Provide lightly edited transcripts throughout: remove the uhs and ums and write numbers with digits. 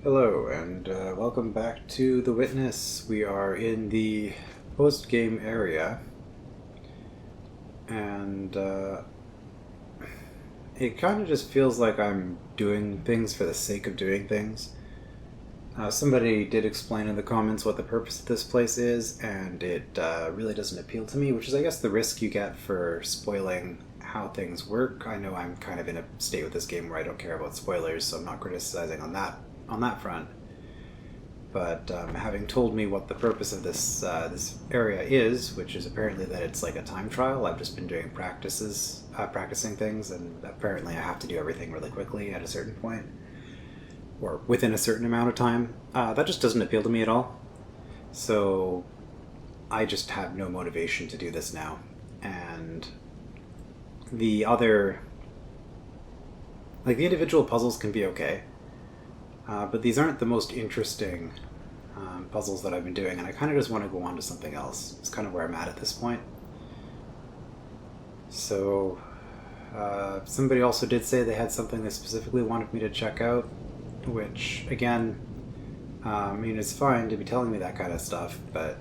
Hello, and welcome back to The Witness. We are in the post-game area, and it kind of just feels like I'm doing things for the sake of doing things. Somebody did explain in the comments what the purpose of this place is, and it really doesn't appeal to me, which is, I guess, the risk you get for spoiling how things work. I know I'm kind of in a state with this game where I don't care about spoilers, so I'm not criticizing on that front. But having told me what the purpose of this area is, which is apparently that it's like a time trial, I've just been doing practicing things, and apparently I have to do everything really quickly at a certain point, or within a certain amount of time. That just doesn't appeal to me at all. So I just have no motivation to do this now. And the other, like the individual puzzles can be okay, but these aren't the most interesting puzzles that I've been doing, and I kind of just want to go on to something else. It's kind of where I'm at this point. So, somebody also did say they had something they specifically wanted me to check out, which, again, I mean, it's fine to be telling me that kind of stuff, but...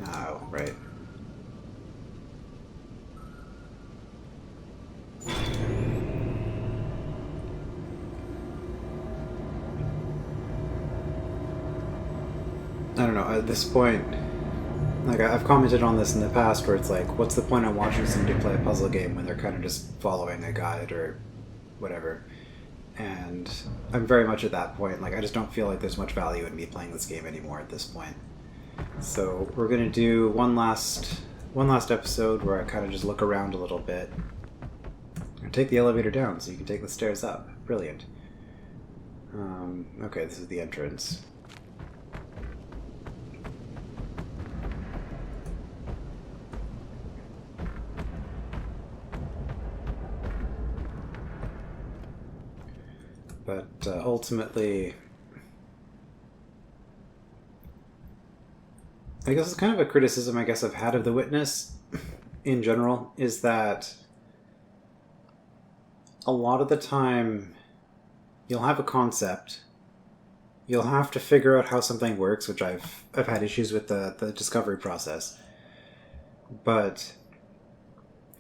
Oh, right. I don't know, at this point, like I've commented on this in the past where it's like, what's the point of watching somebody play a puzzle game when they're kind of just following a guide or whatever? And I'm very much at that point. Like, I just don't feel like there's much value in me playing this game anymore at this point. So we're gonna do one last episode where I kind of just look around a little bit and take the elevator down so you can take the stairs up. Brilliant. Okay, this is the entrance. But ultimately, I guess it's kind of a criticism I guess I've had of The Witness in general, is that a lot of the time you'll have a concept, you'll have to figure out how something works, which I've had issues with the discovery process. But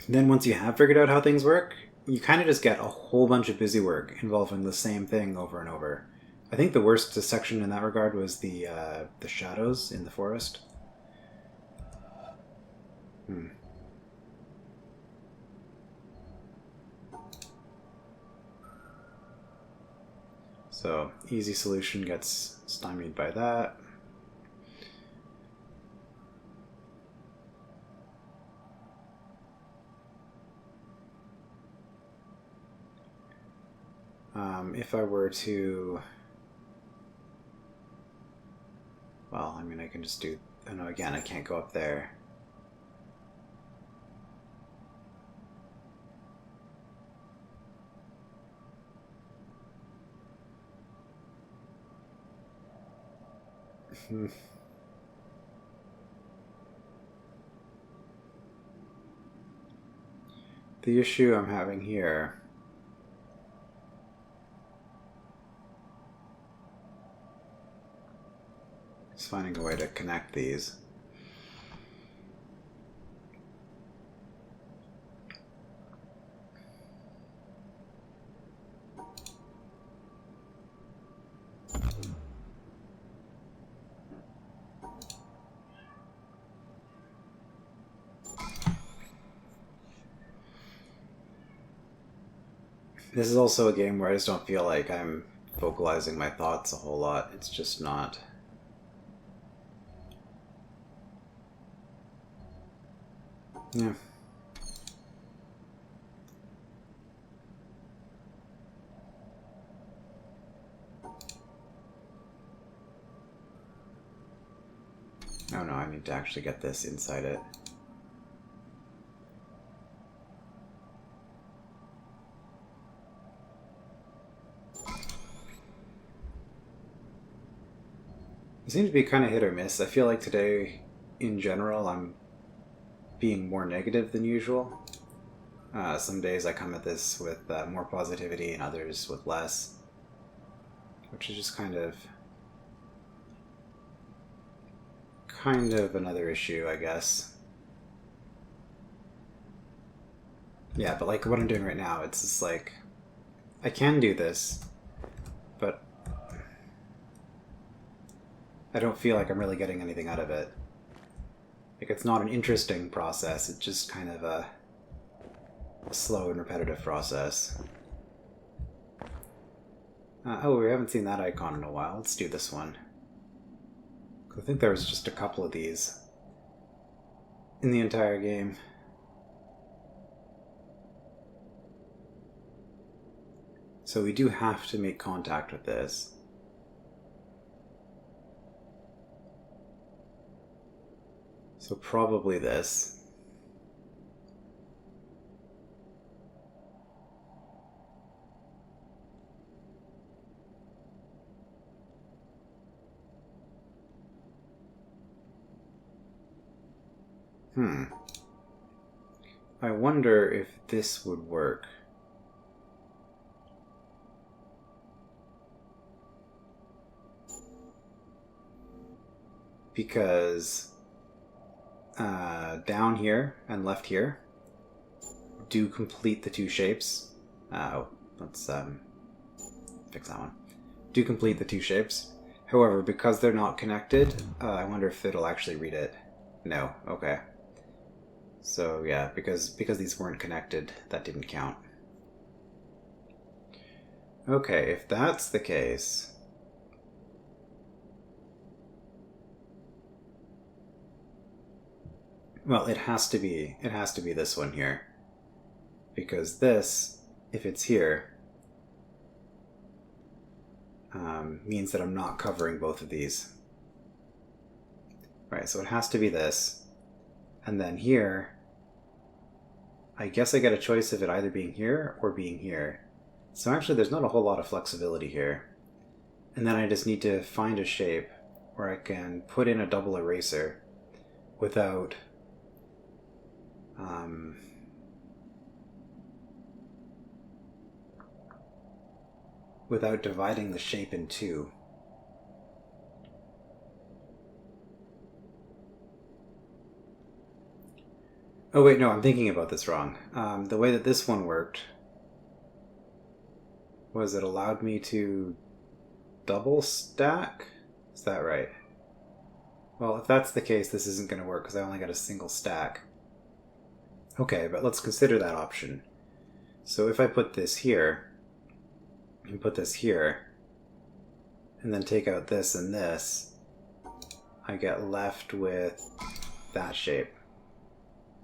then once you have figured out how things work, you kind of just get a whole bunch of busy work involving the same thing over and over. I think the worst section in that regard was the shadows in the forest. So, easy solution gets stymied by that. If I were to... Well, I mean, I can just do... Oh no, again, I can't go up there. The issue I'm having here is finding a way to connect these. This is also a game where I just don't feel like I'm vocalizing my thoughts a whole lot. It's just not. Yeah. Oh no, I need to actually get this inside it. It seems to be kind of hit or miss. I feel like today, in general, I'm being more negative than usual. Some days I come at this with more positivity and others with less, which is just kind of another issue, I guess. Yeah, but like what I'm doing right now, it's just like, I can do this, but I don't feel like I'm really getting anything out of it. Like, it's not an interesting process, it's just kind of a slow and repetitive process. Oh, we haven't seen that icon in a while. Let's do this one. I think there was just a couple of these in the entire game. So we do have to make contact with this. So probably this. I wonder if this would work. Because down here and left here do complete the two shapes. Let's fix that one. Do complete the two shapes. However, because they're not connected, I wonder if it'll actually read it. No. Okay. So yeah, because these weren't connected, that didn't count. Okay, if that's the case, well, it has to be this one here. Because this, if it's here, means that I'm not covering both of these. Right, so it has to be this. And then here, I guess I get a choice of it either being here or being here. So actually there's not a whole lot of flexibility here. And then I just need to find a shape where I can put in a double eraser without without dividing the shape in two. Oh wait, no, I'm thinking about this wrong. The way that this one worked was it allowed me to double stack? Is that right? Well, if that's the case, this isn't going to work because I only got a single stack. Okay, but let's consider that option. So if I put this here, and put this here, and then take out this and this, I get left with that shape.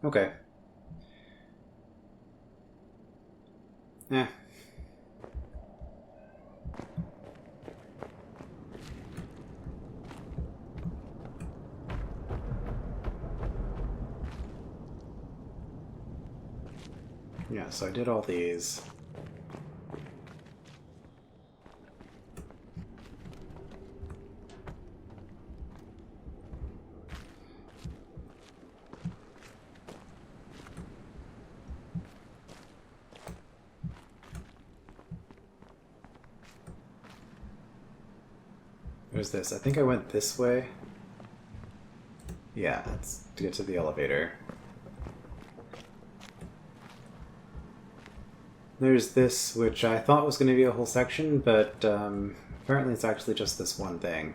Okay. Eh. Yeah, so I did all these. There's this. I think I went this way. Yeah, that's to get to the elevator. There's this, which I thought was going to be a whole section, but apparently it's actually just this one thing.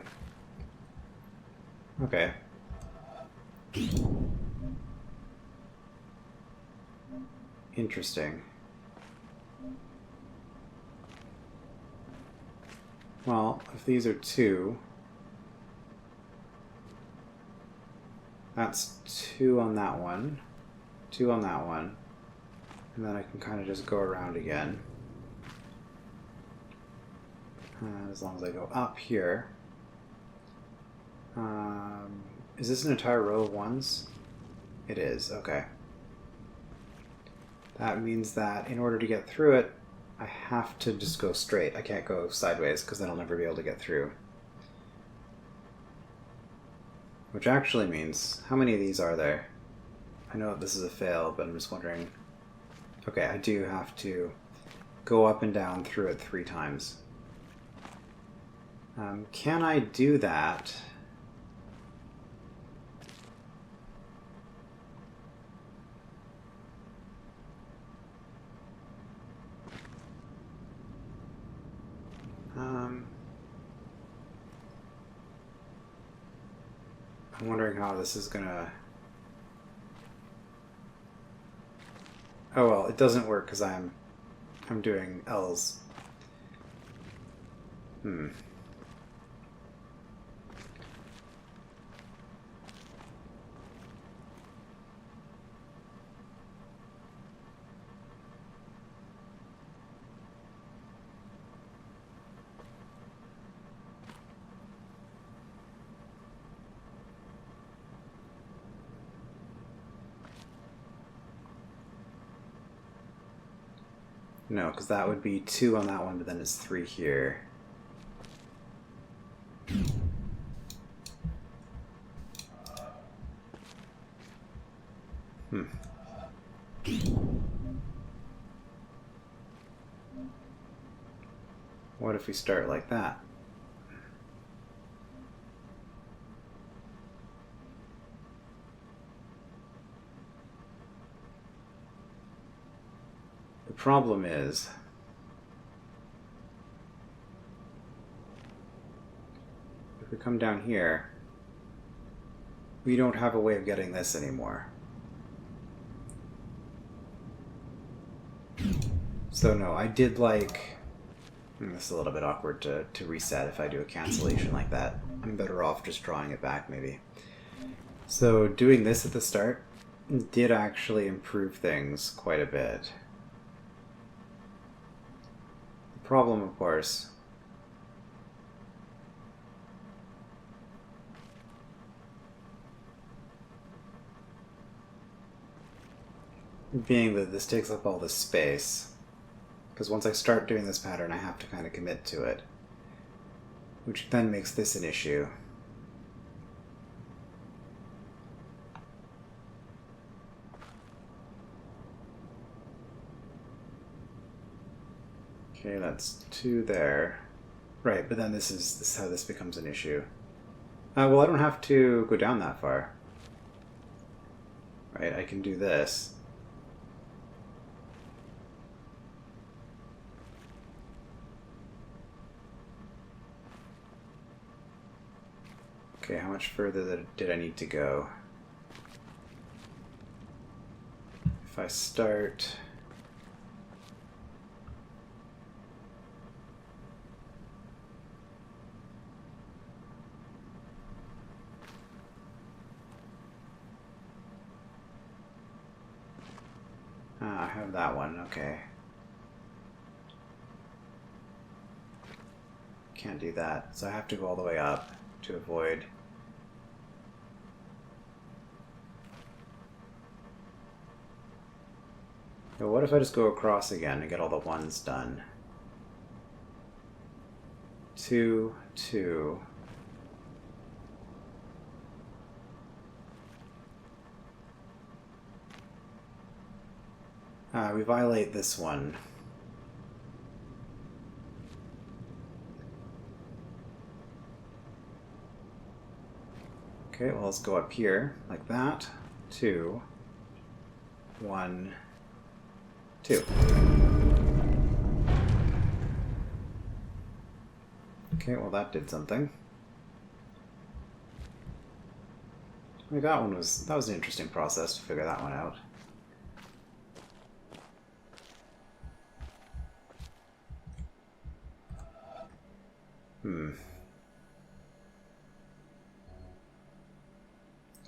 Okay. Interesting. Well, if these are two, that's two on that one, two on that one, and then I can kind of just go around again. As long as I go up here. Is this an entire row of ones? It is, okay. That means that in order to get through it, I have to just go straight. I can't go sideways because then I'll never be able to get through. Which actually means, how many of these are there? I know this is a fail, but I'm just wondering Okay, I do have to go up and down through it 3 times. Can I do that? I'm wondering how this is gonna... Oh well, it doesn't work because I'm doing L's. No, because that would be 2 on that one, but then it's 3 here. What if we start like that? The problem is... if we come down here, we don't have a way of getting this anymore. So no, I did like... This is a little bit awkward to reset if I do a cancellation like that. I'm better off just drawing it back, maybe. So doing this at the start did actually improve things quite a bit. The problem, of course, being that this takes up all this space. Because once I start doing this pattern, I have to kind of commit to it. Which then makes this an issue. Okay, that's 2 there. Right, but then this is how this becomes an issue. Well, I don't have to go down that far. Right, I can do this. Okay, how much further did I need to go? If I start... I have that one, okay. Can't do that, so I have to go all the way up to avoid... But what if I just go across again and get all the 1s done? 2, 2... we violate this one. Okay, well let's go up here, like that. 2, 1, 2. Okay, well that did something. Like that was an interesting process to figure that one out.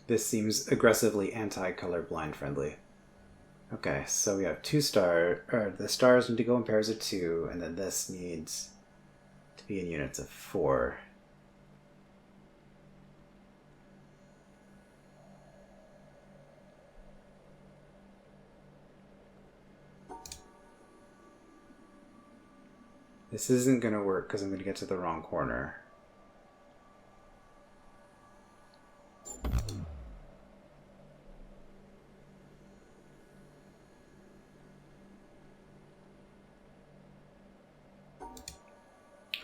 This seems aggressively anti-colorblind friendly. Okay, so we have 2 stars, or the stars need to go in pairs of 2, and then this needs to be in units of 4. This isn't going to work because I'm going to get to the wrong corner.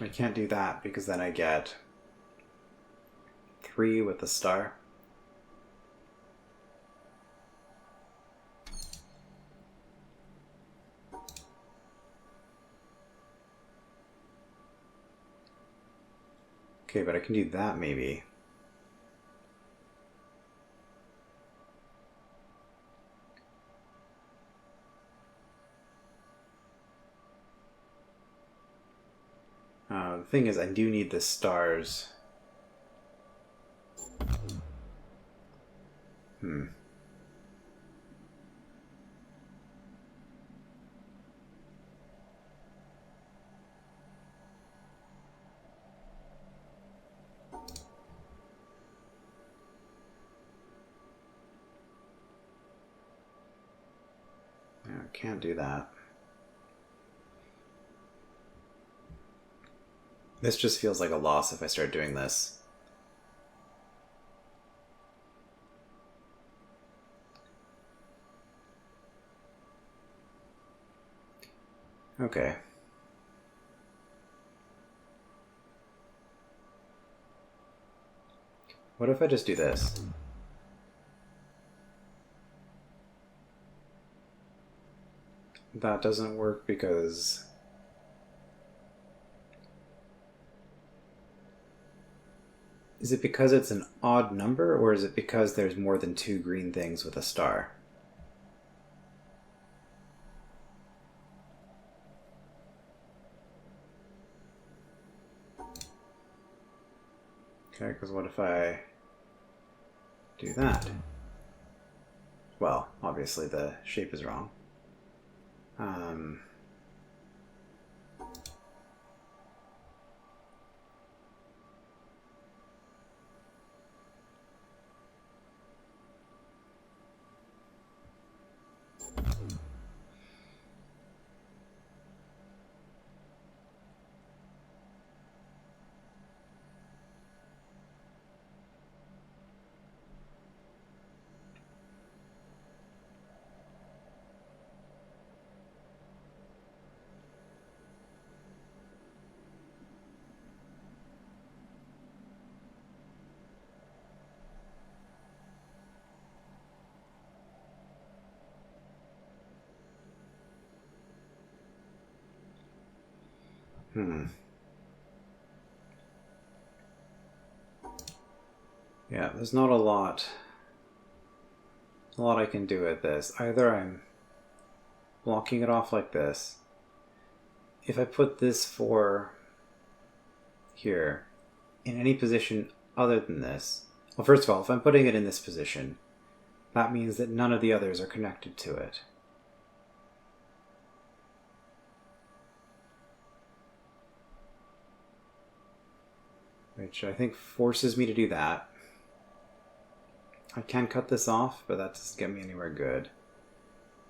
I can't do that because then I get 3 with the star. Okay, but I can do that maybe. The thing is, I do need the stars. I can't do that. This just feels like a loss if I start doing this. Okay. What if I just do this? That doesn't work because... Is it because it's an odd number, or is it because there's more than 2 green things with a star? Okay, because what if I do that? Well, obviously the shape is wrong. Yeah, there's not a lot I can do with this. Either I'm blocking it off like this. If I put this 4 here in any position other than this, well, first of all, if I'm putting it in this position, that means that none of the others are connected to it. Which I think forces me to do that. I can cut this off, but that doesn't get me anywhere good.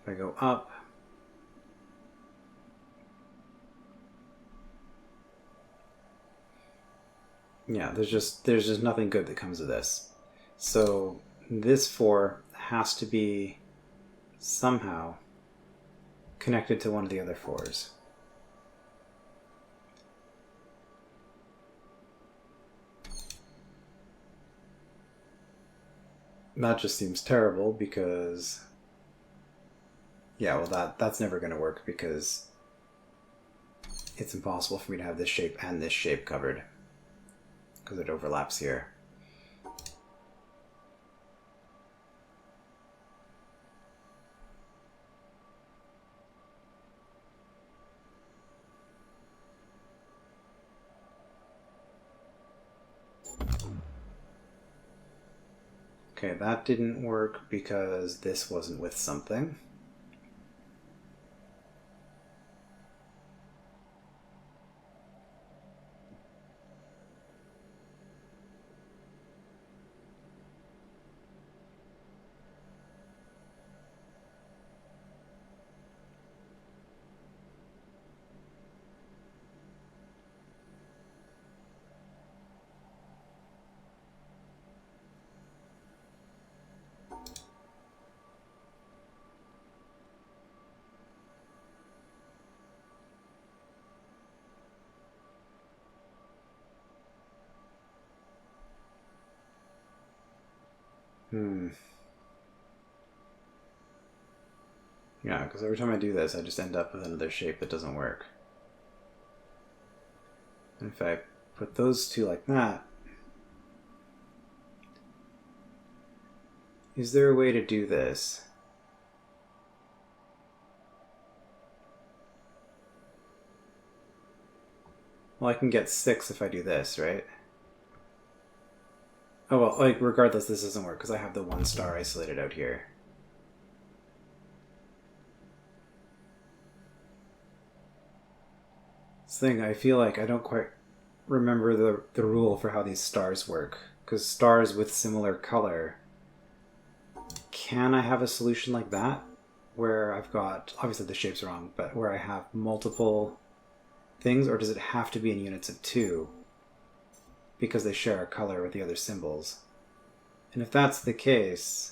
If I go up, yeah, there's just nothing good that comes of this. So this 4 has to be somehow connected to one of the other 4s. That just seems terrible because... Yeah, well that's never going to work because it's impossible for me to have this shape and this shape covered because it overlaps here. Okay, that didn't work because this wasn't with something. Yeah, because every time I do this, I just end up with another shape that doesn't work. And if I put those two like that, is there a way to do this? Well, I can get 6 if I do this, right? Oh, well, like, regardless, this doesn't work because I have the one star isolated out here. This thing, I feel like I don't quite remember the rule for how these stars work. Because stars with similar color, can I have a solution like that? Where I've got, obviously the shape's wrong, but where I have multiple things, or does it have to be in units of 2? Because they share a color with the other symbols. And if that's the case,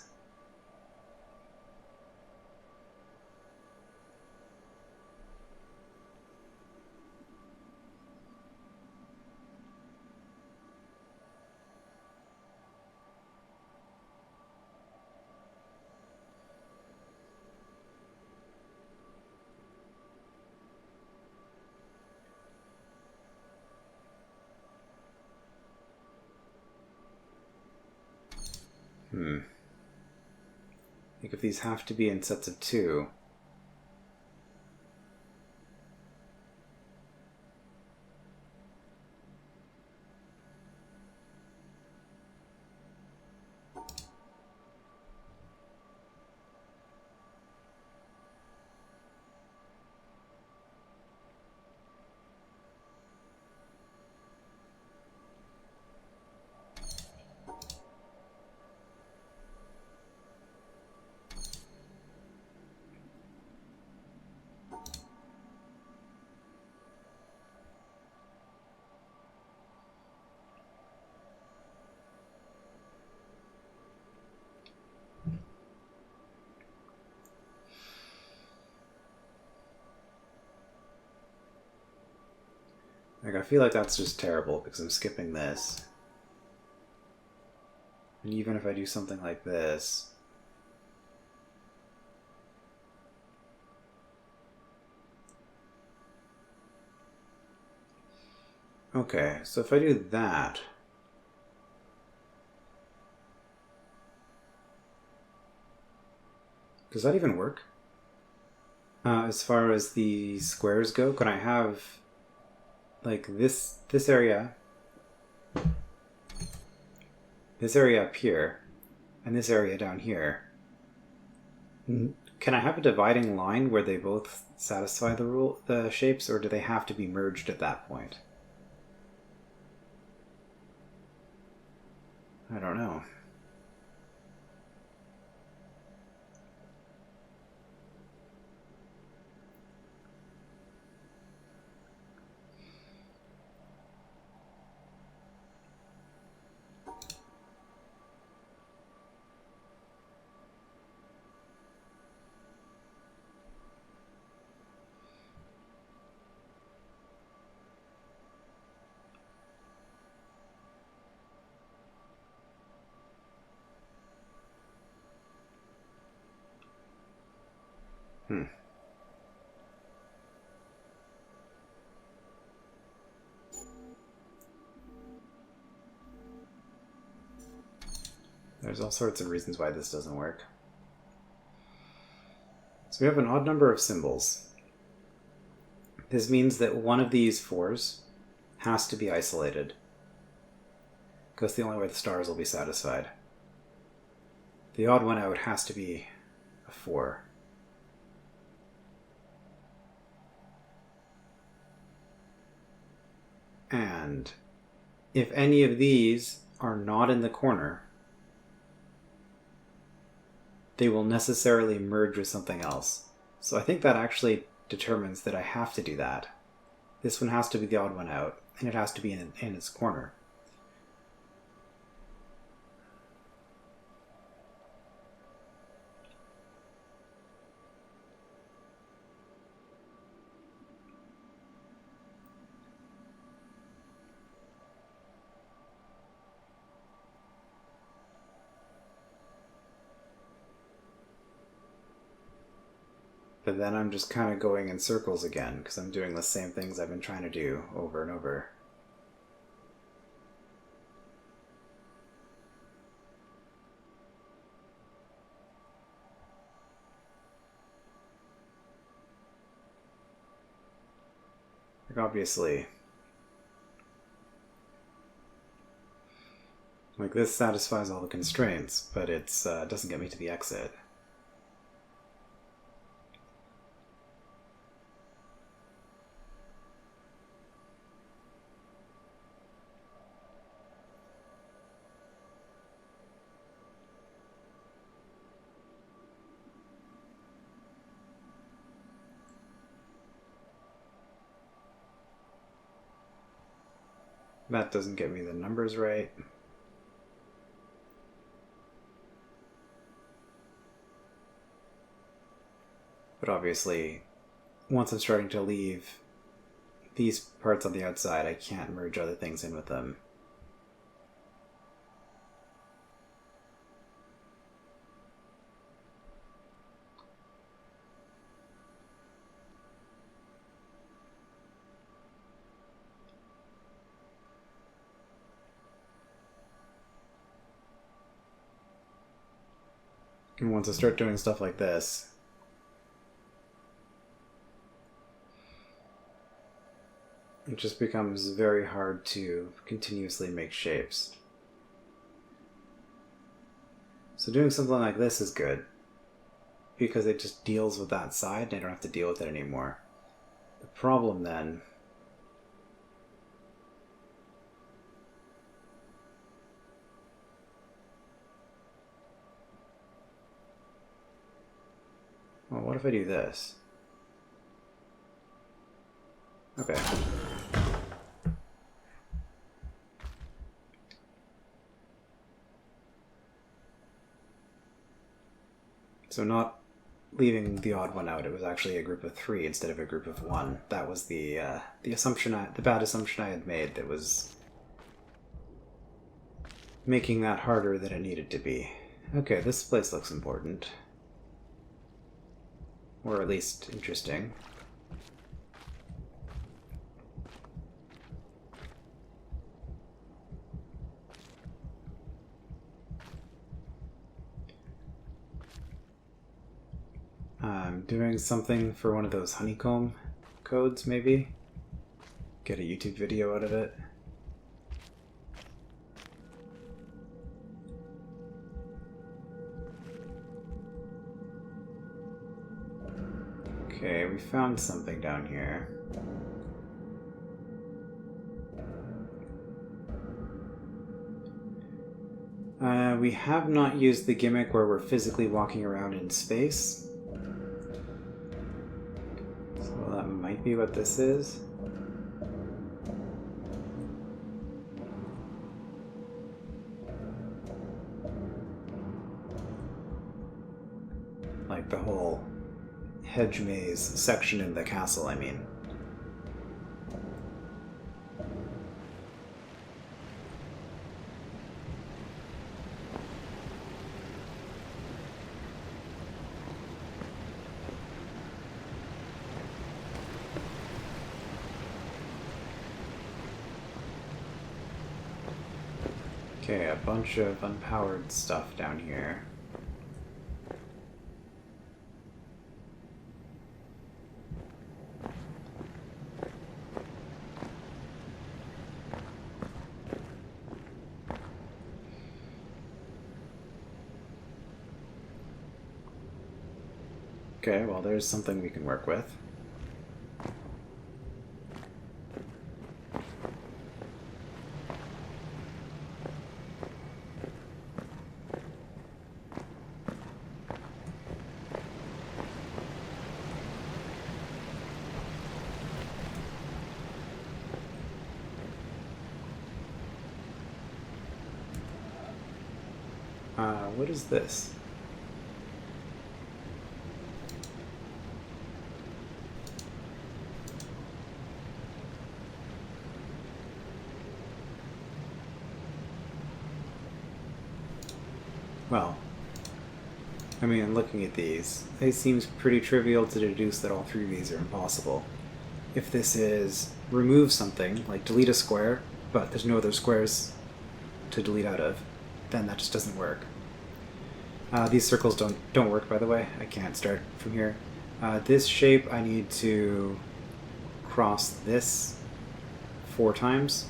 like if these have to be in sets of 2, like I feel like that's just terrible because I'm skipping this. And even if I do something like this, okay, so if I do that, does that even work? As far as the squares go, can I have like this area up here, and this area down here? Can I have a dividing line where they both satisfy the shapes, or do they have to be merged at that point? I don't know. There's all sorts of reasons why this doesn't work. So we have an odd number of symbols. This means that one of these 4s has to be isolated, because the only way the stars will be satisfied. The odd one out has to be a 4. And if any of these are not in the corner, they will necessarily merge with something else. So I think that actually determines that I have to do that. This one has to be the odd one out, and it has to be in its corner. But then I'm just kind of going in circles again, because I'm doing the same things I've been trying to do over and over. Like, obviously, like, this satisfies all the constraints, but it doesn't get me to the exit. That doesn't get me the numbers right. But obviously, once I'm starting to leave these parts on the outside, I can't merge other things in with them. And once I start doing stuff like this, it just becomes very hard to continuously make shapes. So doing something like this is good, because it just deals with that side and I don't have to deal with it anymore. The problem then well, what if I do this? Okay. So not leaving the odd one out, it was actually a group of 3 instead of a group of 1. That was the bad assumption I had made that was making that harder than it needed to be. Okay, this place looks important. Or at least interesting. I'm doing something for one of those honeycomb codes, maybe? Get a YouTube video out of it. Okay, we found something down here. We have not used the gimmick where we're physically walking around in space. So that might be what this is. Like the whole hedge maze section in the castle, I mean. Okay, a bunch of unpowered stuff down here. Okay, well, there's something we can work with. What is this? Well, I mean, looking at these, it seems pretty trivial to deduce that all three of these are impossible. If this is remove something, like delete a square, but there's no other squares to delete out of, then that just doesn't work. These circles don't work, by the way. I can't start from here. This shape, I need to cross this 4 times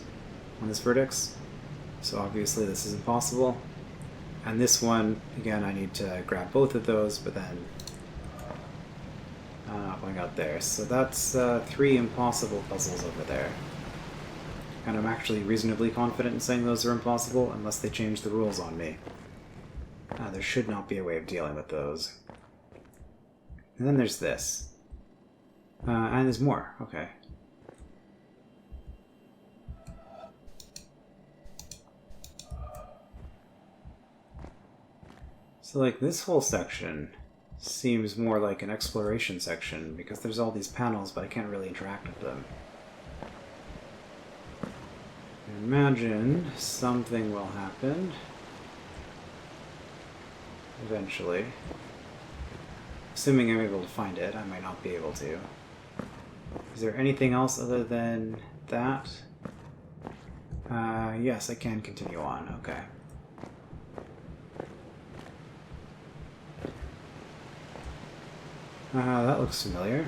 on this vertex. So obviously this is impossible. And this one, again, I need to grab both of those, but then not going out there. So that's 3 impossible puzzles over there. And I'm actually reasonably confident in saying those are impossible, unless they change the rules on me. There should not be a way of dealing with those. And then there's this. And there's more. Okay. So, like, this whole section seems more like an exploration section, because there's all these panels, but I can't really interact with them. Imagine something will happen eventually. Assuming I'm able to find it, I might not be able to. Is there anything else other than that? Yes, I can continue on. Okay. That looks familiar.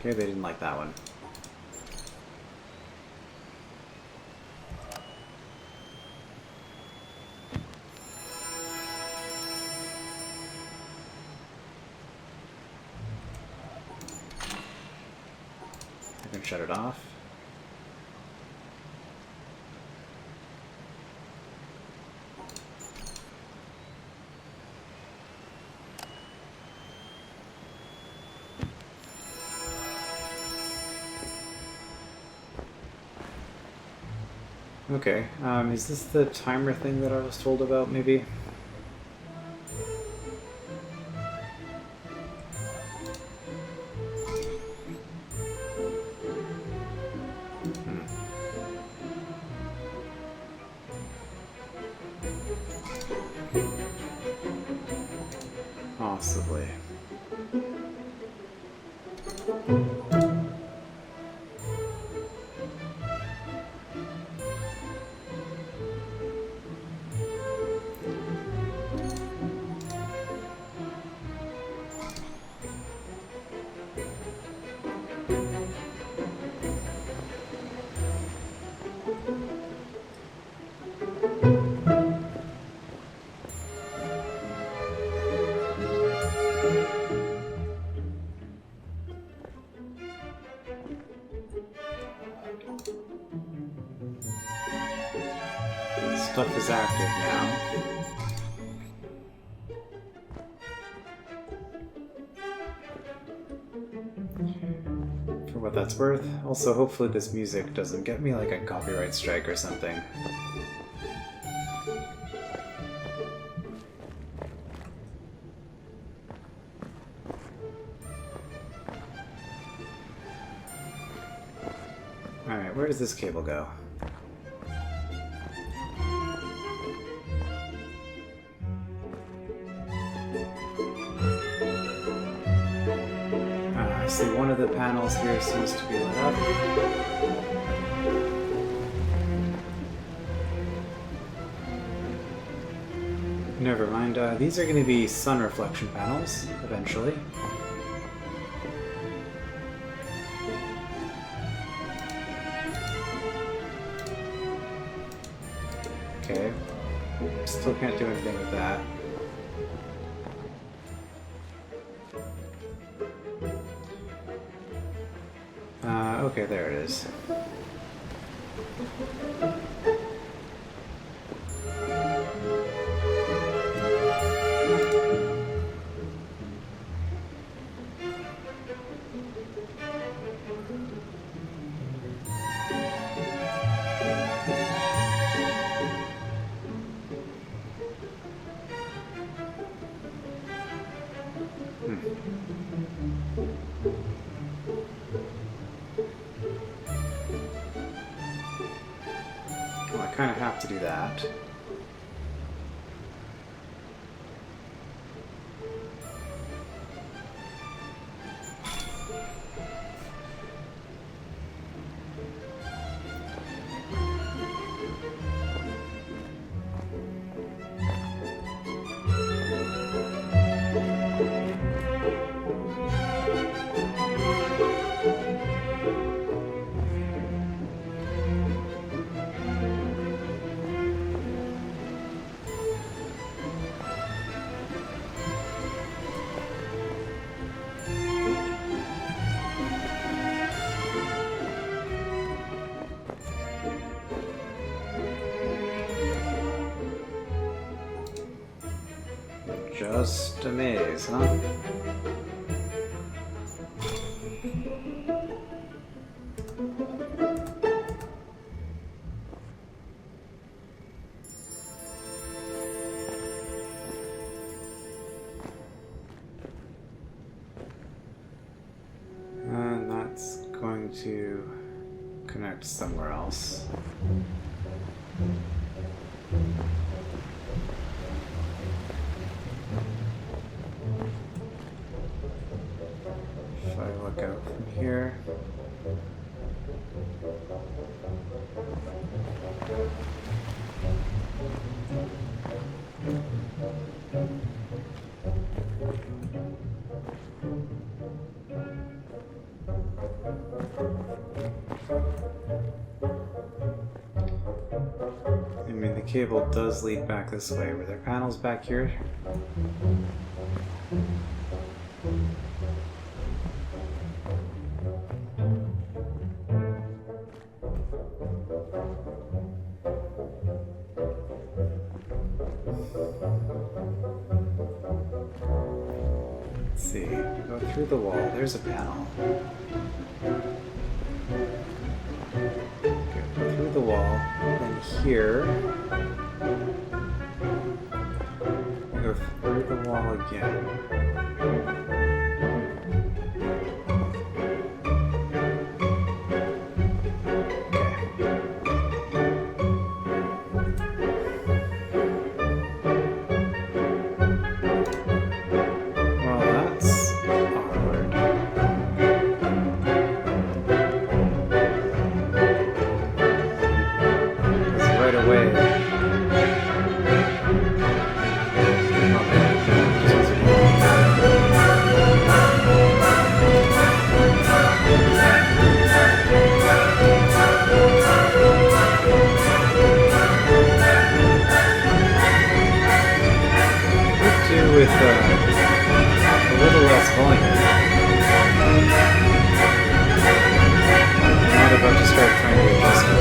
Okay, they didn't like that one. I can shut it off. Okay, is this the timer thing that I was told about, maybe? Possibly. Stuff is active now. For what that's worth. Also, hopefully this music doesn't get me like a copyright strike or something. Alright, where does this cable go? I see one of the panels here seems to be lit up. Never mind, these are going to be sun reflection panels, eventually. Okay, still can't do anything with that. Okay, there it is. kind of have to do that. Just a maze, huh? And that's going to connect somewhere else. If I look out from here. I mean, the cable does lead back this way. Were there panels back here? Let's see. Go through the wall. There's a panel. Okay, go through the wall. Then here. Go through the wall again. With a little less volume. I'm not about to start trying to adjust it.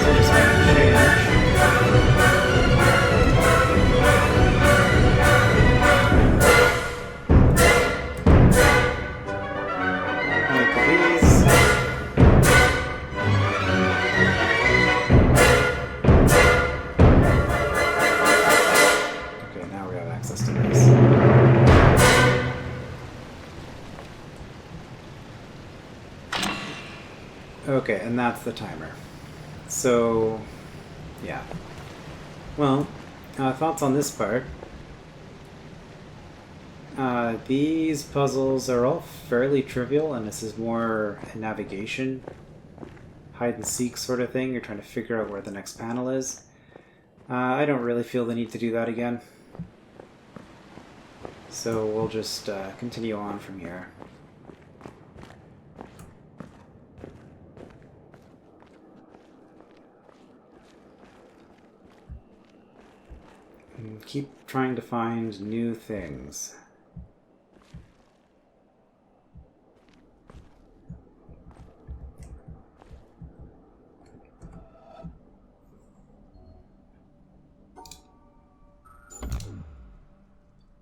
So just gonna change. Like these. Okay, and that's the timer. So, yeah. Well, thoughts on this part. These puzzles are all fairly trivial, and this is more a navigation, hide and seek sort of thing. You're trying to figure out where the next panel is. I don't really feel the need to do that again. So we'll just continue on from here. And keep trying to find new things.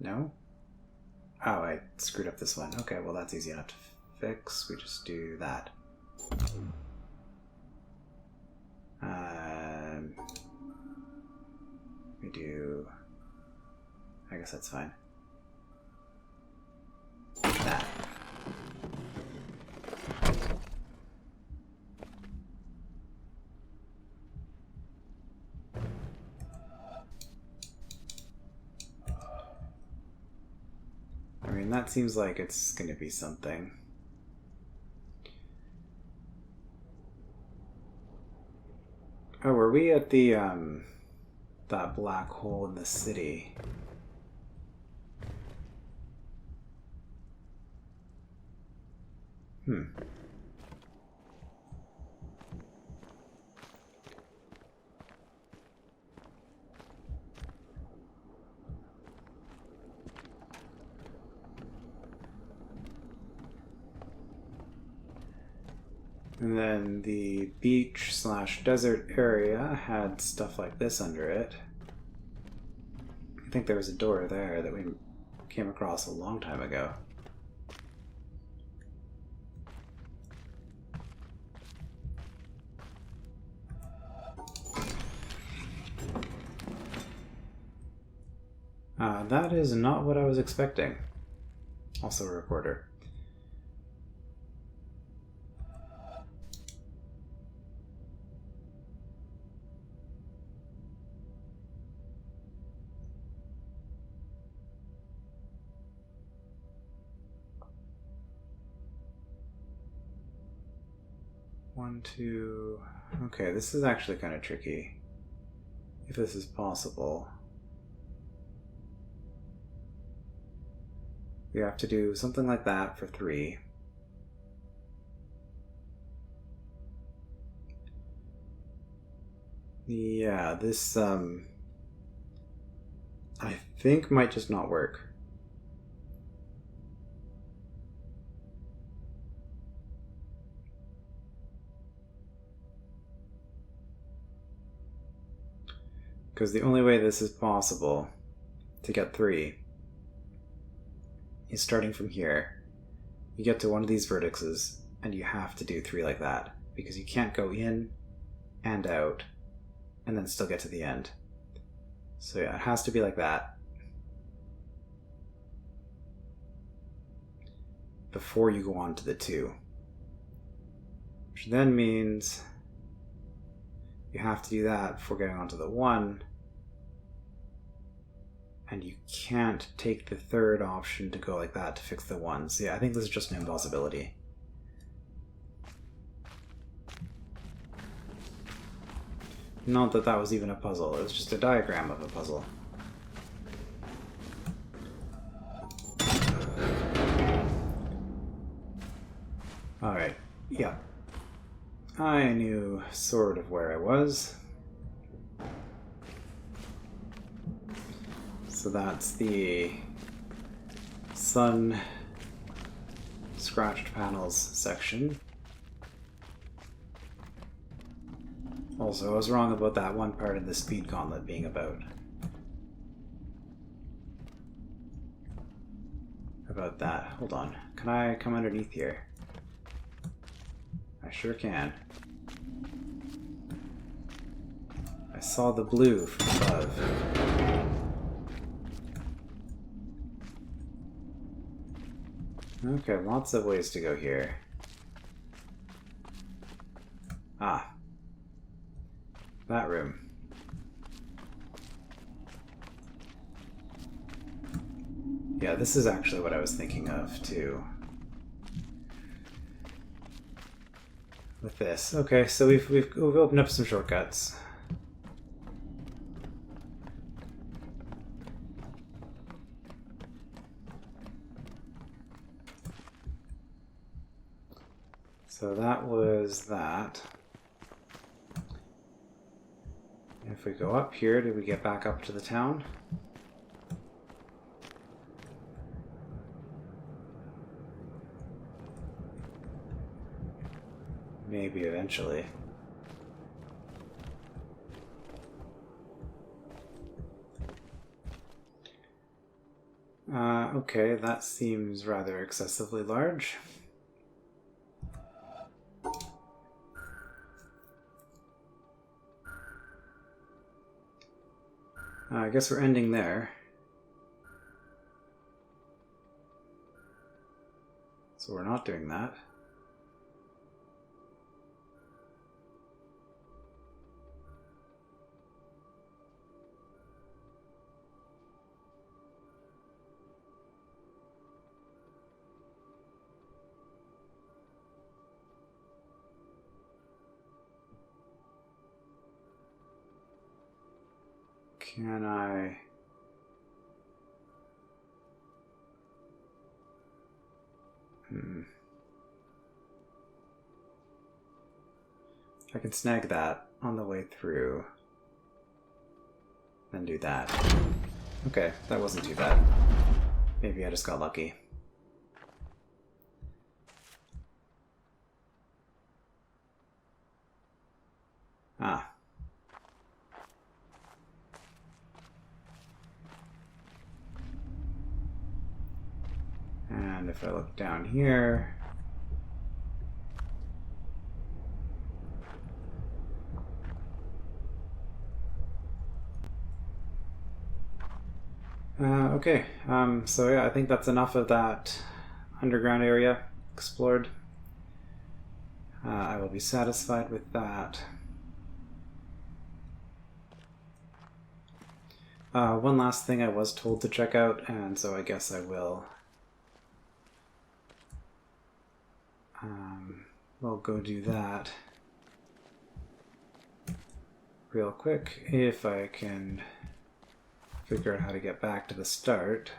No? Oh, I screwed up this one. Okay, well that's easy enough to fix. We just do that. We do... I guess that's fine. That. mean, that seems like it's going to be something. Oh, were we at the, that black hole in the city? And then the beach/desert area had stuff like this under it. I think there was a door there that we came across a long time ago. That is not what I was expecting. Also a recorder. One, two... Okay, this is actually kind of tricky. If this is possible. We have to do something like that for 3. Yeah, this, I think might just not work. Because the only way this is possible to get 3 is starting from here. You get to one of these vertexes, and you have to do 3 like that, because you can't go in and out and then still get to the end. So yeah, it has to be like that before you go on to the 2. Which then means you have to do that before getting onto the 1. And you can't take the 3rd option to go like that to fix the 1. So yeah, I think this is just an impossibility. Not that that was even a puzzle, it was just a diagram of a puzzle. Alright, yeah. I knew sort of where I was. So that's the sun scratched panels section. Also, I was wrong about that one part of the speed gauntlet being about that. Hold on. Can I come underneath here? I sure can. I saw the blue from above. Okay, lots of ways to go here. Ah. That room. Yeah, this is actually what I was thinking of, too. With this. Okay, so we've opened up some shortcuts. So that was that. If we go up here, do we get back up to the town? Maybe eventually. Okay, that seems rather excessively large. I guess we're ending there. So we're not doing that. Can I... I can snag that on the way through. Then do that. Okay, that wasn't too bad. Maybe I just got lucky. Ah. And if I look down here... okay, so yeah, I think that's enough of that underground area explored. I will be satisfied with that. One last thing I was told to check out, and so I guess I will. We'll go do that real quick if I can figure out how to get back to the start.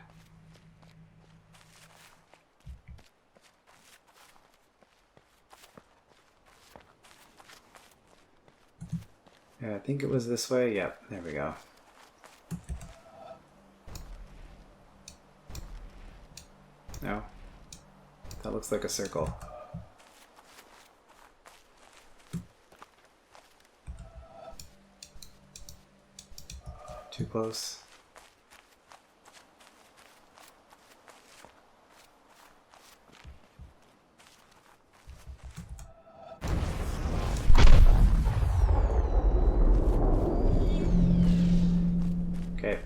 Yeah, I think it was this way. Yep, there we go. No, that looks like a circle. Too close. Okay.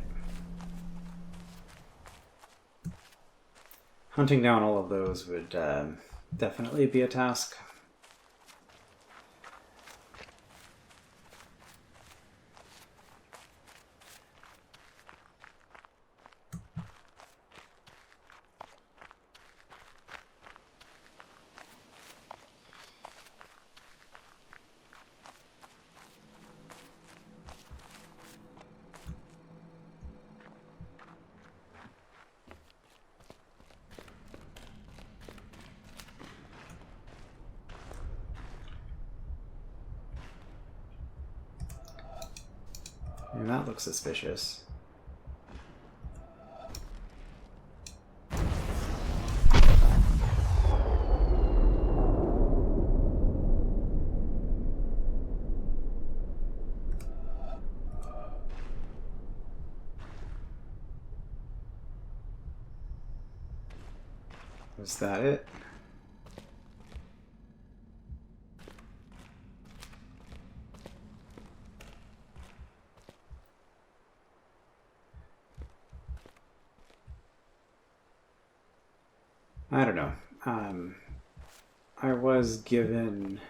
Hunting down all of those would definitely be a task. And that looks suspicious. Was that it? I don't know. I was given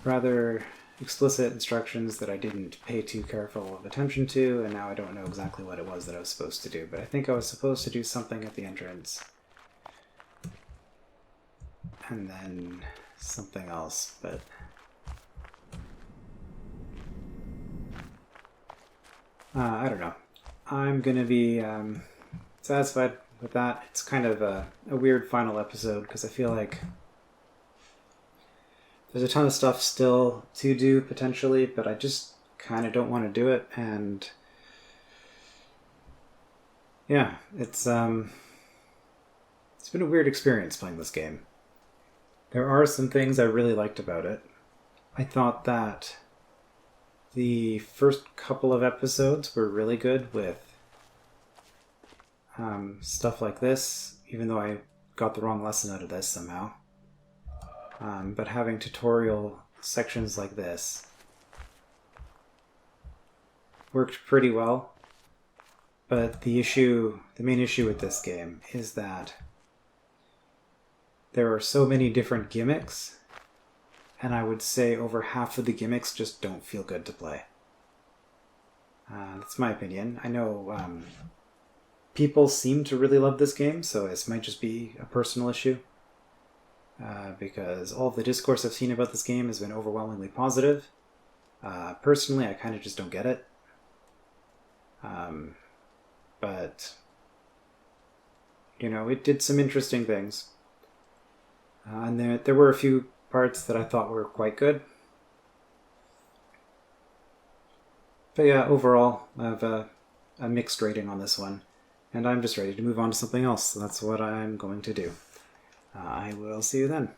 rather explicit instructions that I didn't pay too careful of attention to, and now I don't know exactly what it was that I was supposed to do, but I think I was supposed to do something at the entrance. And then something else, but... I don't know. I'm gonna be satisfied with that. It's kind of a weird final episode because I feel like there's a ton of stuff still to do potentially, but I just kind of don't want to do it. And yeah, it's been a weird experience playing this game. There are some things I really liked about it. I thought that the first couple of episodes were really good with stuff like this, even though I got the wrong lesson out of this somehow. But having tutorial sections like this worked pretty well. But the main issue with this game is that there are so many different gimmicks, and I would say over half of the gimmicks just don't feel good to play. That's my opinion. I know people seem to really love this game, so this might just be a personal issue. Because all of the discourse I've seen about this game has been overwhelmingly positive. Personally, I kind of just don't get it. But, you know, it did some interesting things. And there were a few parts that I thought were quite good. But yeah, overall, I have a mixed rating on this one. And I'm just ready to move on to something else. So that's what I'm going to do. I will see you then.